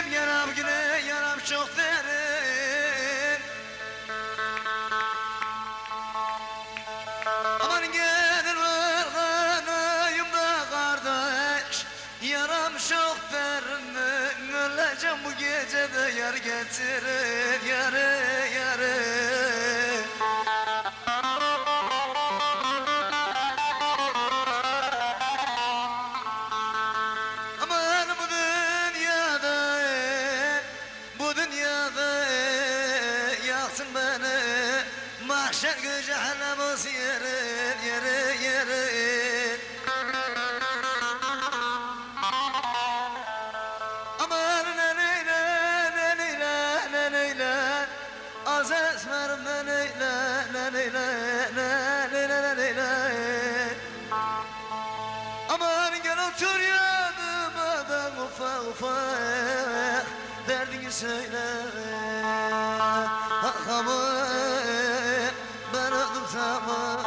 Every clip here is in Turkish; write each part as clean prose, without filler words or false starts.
Nedim yaram güne yaram çok derin. Aman gelin varganayım da kardeş, yaram çok derin. Öleceğim bu gece de yar getirin, yarı yarı. Mahşer cehennem olsun yerin, yerin, yerin. Aman ne neyle, ne neyle, ne neyle. Az esmerim ne neyle, ne neyle, ne neyle, ne neyle. Aman gel otur yanıma da ufak ufak derdini söyle. Hakamı ben öldüm tamam.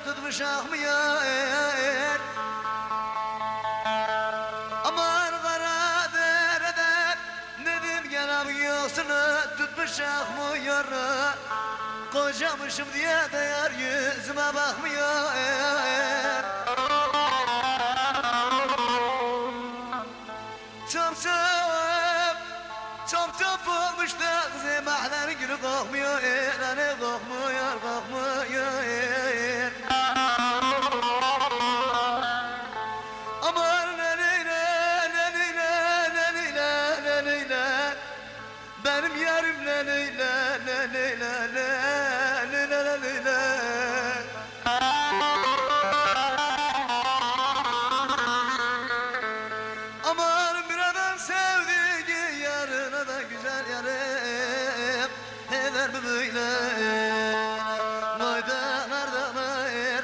Tutmuşak mı yer? Aman kara derede Nedim genel yoksunu tutmuşak mı yer? Kocamışım diye de yar yüzüme bakmıyor. Çok çok olmuş da kızı mahlar gülü kokmuyor. Hani kokmuyor, kokmuyor. Aman neyle, neyle, neyle, neyle. Benim yarim neyle, neyle, neyle, neyle. Aman bir adam sevdiği yarına da güzel yarım eder mi böyle? Noydalardan ayır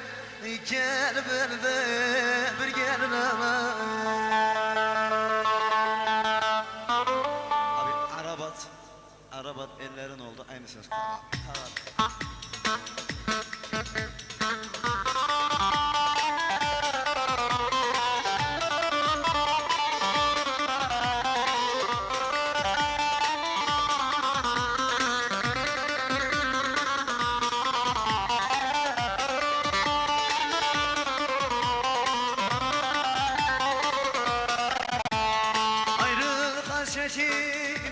gel bende bir gelin ama. Abi Arabat ellerin oldu aynı söz.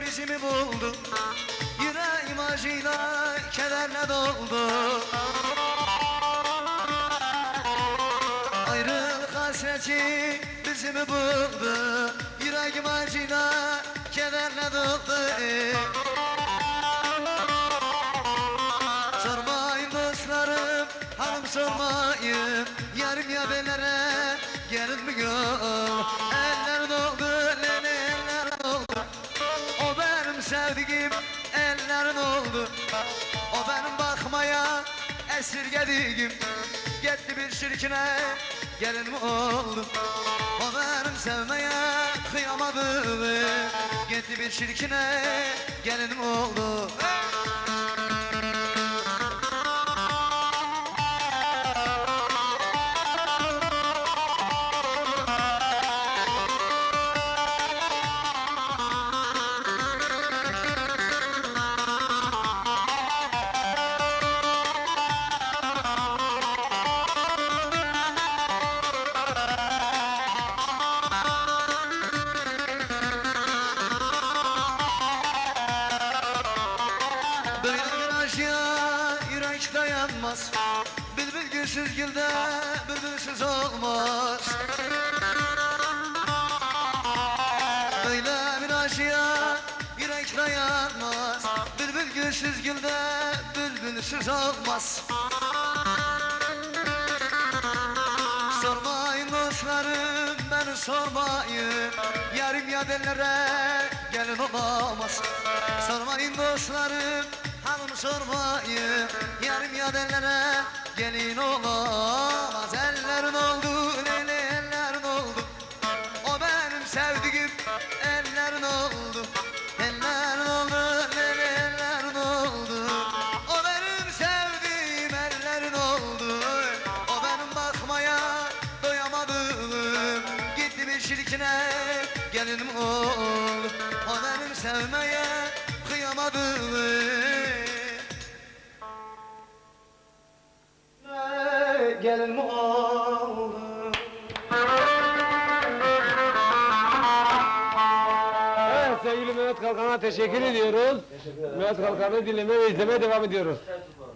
Bizi mi buldu? Yüreğim acıyla, kederle doldu. Ayrılık hasreti bizi mi buldu? Yüreğim acıyla, kederle doldu. Sormayın dostlarım, hanım sormayın. Yarım ya belere gelin mi yok? Eller doldu, eller doldu. O benim sevdiğim ellerin oldu. O benim bakmaya esirgediğim. Gitti bir şirkine gelin mi oldu? O benim sevmeye kıyamadığım. Gitti bir şirkine gelin mi oldu? Gülsüz gülde bülbülsüz olmaz. Sormayın dostlarım, beni sormayın. Yarım yadenlere gelin olamaz. Sormayın dostlarım, hanım sormayın. Yarım yadenlere gelin olamaz. Ellerin oldu, leyli ellerin oldu. O benim sevdiğim ellerin oldu. Ellerin oldu, leyli ellerin oldu. O benim sevdiğim ellerin oldu. O benim bakmaya doyamadığım. Gitti bir şirkine gelinim oldu. O benim sevmeye kıyamadığım. Gelinim oldu. Evet, sevgili Mehmet Kalkan'a teşekkür ediyoruz. Mehmet Kalkan'ı dinlemeye ve izlemeye devam ediyoruz.